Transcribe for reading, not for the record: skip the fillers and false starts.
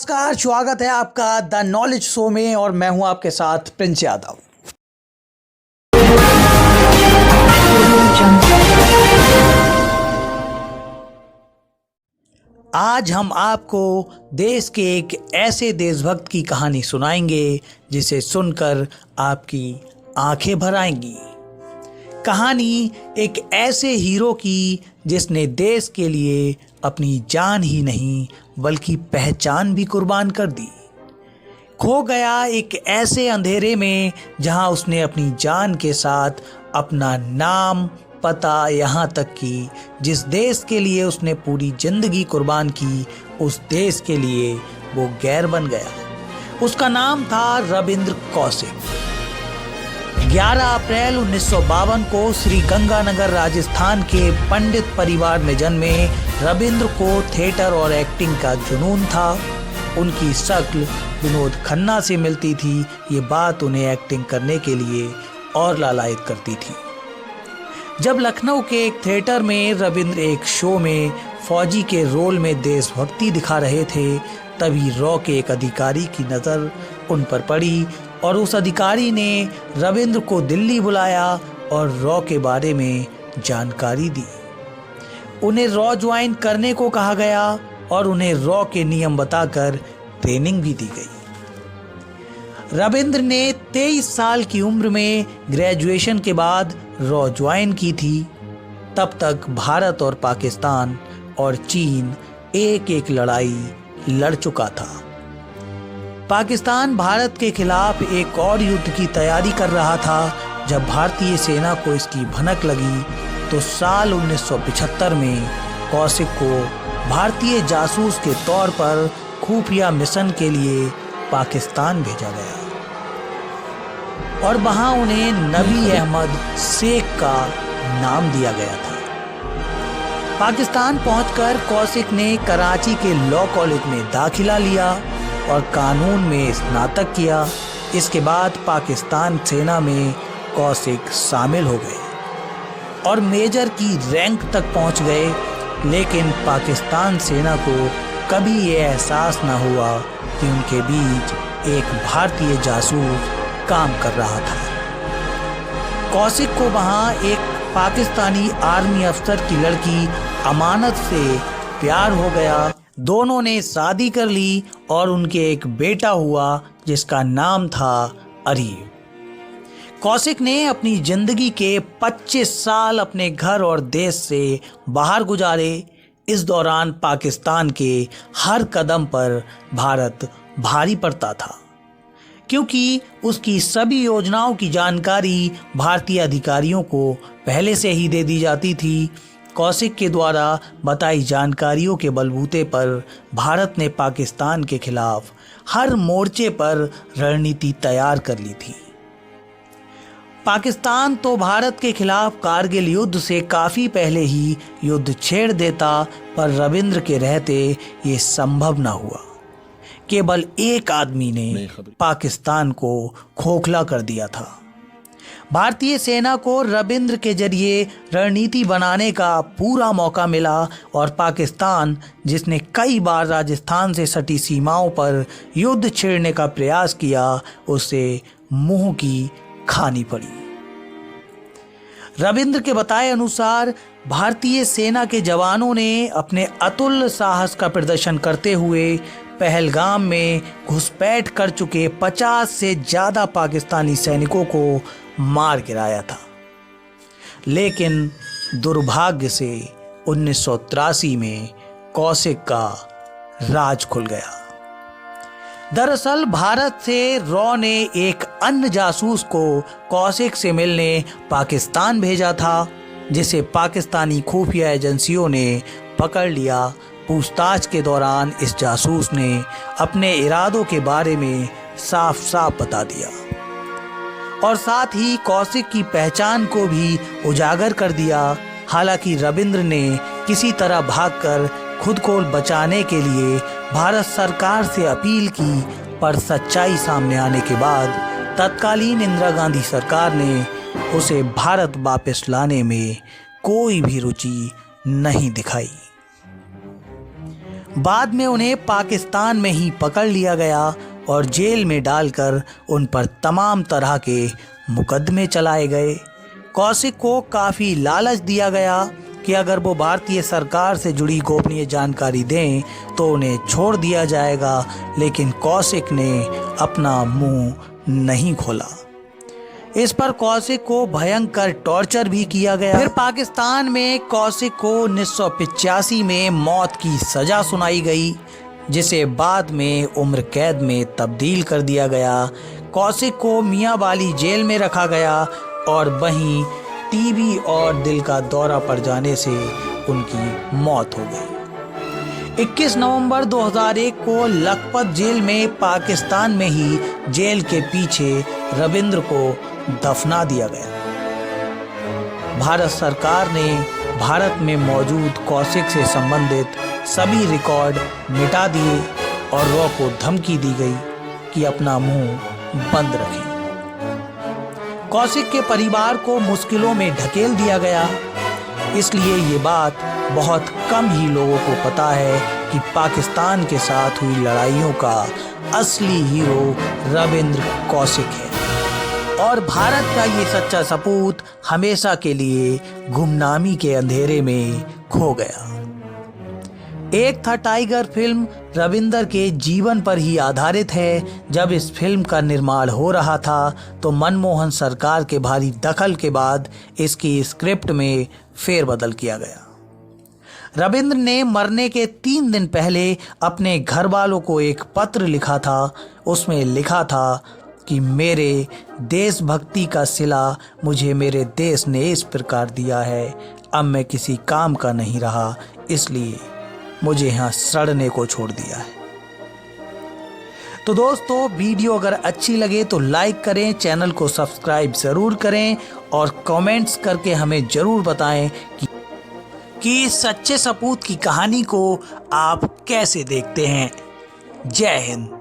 नमस्कार, स्वागत है आपका द नॉलेज शो में और मैं हूं आपके साथ प्रिंस यादव। आज हम आपको देश के एक ऐसे देशभक्त की कहानी सुनाएंगे जिसे सुनकर आपकी आंखें भर आएंगी। कहानी एक ऐसे हीरो की जिसने देश के लिए अपनी जान ही नहीं बल्कि पहचान भी कुर्बान कर दी। खो गया एक ऐसे अंधेरे में जहां उसने अपनी जान के साथ अपना नाम, पता, यहाँ तक कि जिस देश के लिए उसने पूरी जिंदगी कुर्बान की उस देश के लिए वो गैर बन गया। उसका नाम था रविंद्र कौशिक। 11 अप्रैल 1952 को श्री गंगानगर राजस्थान के पंडित परिवार में जन्मे रविंद्र को थिएटर और एक्टिंग का जुनून था। उनकी शक्ल विनोद खन्ना से मिलती थी। ये बात उन्हें एक्टिंग करने के लिए और लालायित करती थी। जब लखनऊ के एक थिएटर में रविंद्र एक शो में फौजी के रोल में देशभक्ति दिखा रहे थे, तभी रॉ के एक अधिकारी की नज़र उन पर पड़ी और उस अधिकारी ने रविंद्र को दिल्ली बुलाया और रॉ के बारे में जानकारी दी। उन्हें रॉ ज्वाइन करने को कहा गया और उन्हें रॉ के नियम बताकर ट्रेनिंग भी दी गई। रविंद्र ने 23 साल की उम्र में ग्रेजुएशन के बाद रॉ ज्वाइन की थी। तब तक भारत और पाकिस्तान और चीन एक एक लड़ाई लड़ चुका था। पाकिस्तान भारत के खिलाफ एक और युद्ध की तैयारी कर रहा था। जब भारतीय सेना को इसकी भनक लगी तो साल 1975 में कौशिक को भारतीय जासूस के तौर पर खुफिया मिशन के लिए पाकिस्तान भेजा गया और वहां उन्हें नबी अहमद शेख का नाम दिया गया था। पाकिस्तान पहुंचकर कौशिक ने कराची के लॉ कॉलेज में दाखिला लिया और कानून में स्नातक किया। इसके बाद पाकिस्तान सेना में कौशिक शामिल हो गए और मेजर की रैंक तक पहुंच गए। लेकिन पाकिस्तान सेना को कभी ये एहसास न हुआ कि उनके बीच एक भारतीय जासूस काम कर रहा था। कौशिक को वहां एक पाकिस्तानी आर्मी अफसर की लड़की अमानत से प्यार हो गया। दोनों ने शादी कर ली और उनके एक बेटा हुआ जिसका नाम था अरीब। कौशिक ने अपनी जिंदगी के 25 साल अपने घर और देश से बाहर गुजारे। इस दौरान पाकिस्तान के हर कदम पर भारत भारी पड़ता था क्योंकि उसकी सभी योजनाओं की जानकारी भारतीय अधिकारियों को पहले से ही दे दी जाती थी। कौशिक के द्वारा बताई जानकारियों के बलबूते पर भारत ने पाकिस्तान के खिलाफ हर मोर्चे पर रणनीति तैयार कर ली थी। पाकिस्तान तो भारत के खिलाफ कारगिल युद्ध से काफ़ी पहले ही युद्ध छेड़ देता, पर रविंद्र के रहते ये संभव न हुआ। केवल एक आदमी ने पाकिस्तान को खोखला कर दिया था। भारतीय सेना को रविंद्र के जरिए रणनीति बनाने का पूरा मौका मिला और पाकिस्तान, जिसने कई बार राजस्थान से सटी सीमाओं पर युद्ध छेड़ने का प्रयास किया, उसे मुंह की खानी पड़ी। रविंद्र के बताए अनुसार भारतीय सेना के जवानों ने अपने अतुल्य साहस का प्रदर्शन करते हुए पहलगाम में घुसपैठ कर चुके 50 से ज़्यादा पाकिस्तानी सैनिकों को मार गिराया था। लेकिन दुर्भाग्य से 1983 में कौशिक का राज खुल गया। दरअसल भारत से रॉ ने एक अन्य जासूस को कौशिक से मिलने पाकिस्तान भेजा था, जिसे पाकिस्तानी खुफिया एजेंसियों ने पकड़ लिया। पूछताछ के दौरान इस जासूस ने अपने इरादों के बारे में साफ साफ बता दिया और साथ ही कौशिक की पहचान को भी उजागर कर दिया। हालांकि रविंद्र ने किसी तरह भागकर खुद को बचाने के लिए भारत सरकार से अपील की, पर सच्चाई सामने आने के बाद तत्कालीन इंदिरा गांधी सरकार ने उसे भारत वापस लाने में कोई भी रुचि नहीं दिखाई। बाद में उन्हें पाकिस्तान में ही पकड़ लिया गया और जेल में डालकर उन पर तमाम तरह के मुकदमे चलाए गए। कौशिक को काफ़ी लालच दिया गया कि अगर वो भारतीय सरकार से जुड़ी गोपनीय जानकारी दें तो उन्हें छोड़ दिया जाएगा, लेकिन कौशिक ने अपना मुंह नहीं खोला। इस पर कौशिक को भयंकर टॉर्चर भी किया गया। फिर पाकिस्तान में कौशिक को 1985 में मौत की सज़ा सुनाई गई, जिसे बाद में उम्र कैद में तब्दील कर दिया गया। कौशिक को मियाँ वाली जेल में रखा गया और वहीं टीबी और दिल का दौरा पड़ जाने से उनकी मौत हो गई। 21 नवंबर 2001 को लखपत जेल में पाकिस्तान में ही जेल के पीछे रविंद्र को दफना दिया गया। भारत सरकार ने भारत में मौजूद कौशिक से संबंधित सभी रिकॉर्ड मिटा दिए और रॉ को धमकी दी गई कि अपना मुंह बंद रखें। कौशिक के परिवार को मुश्किलों में ढकेल दिया गया। इसलिए ये बात बहुत कम ही लोगों को पता है कि पाकिस्तान के साथ हुई लड़ाइयों का असली हीरो रविंद्र कौशिक है और भारत का ये सच्चा सपूत हमेशा के लिए गुमनामी के अंधेरे में खो गया। एक था टाइगर फिल्म रविंदर के जीवन पर ही आधारित है। जब इस फिल्म का निर्माण हो रहा था तो मनमोहन सरकार के भारी दखल के बाद इसकी स्क्रिप्ट में फेरबदल किया गया। रविंद्र ने मरने के 3 दिन पहले अपने घर वालों को एक पत्र लिखा था। उसमें लिखा था कि मेरे देशभक्ति का सिला मुझे मेरे देश ने इस प्रकार दिया है। अब मैं किसी काम का नहीं रहा, इसलिए मुझे यहाँ सड़ने को छोड़ दिया है। तो दोस्तों, वीडियो अगर अच्छी लगे तो लाइक करें, चैनल को सब्सक्राइब ज़रूर करें और कमेंट्स करके हमें ज़रूर बताएं कि सच्चे सपूत की कहानी को आप कैसे देखते हैं। जय हिंद।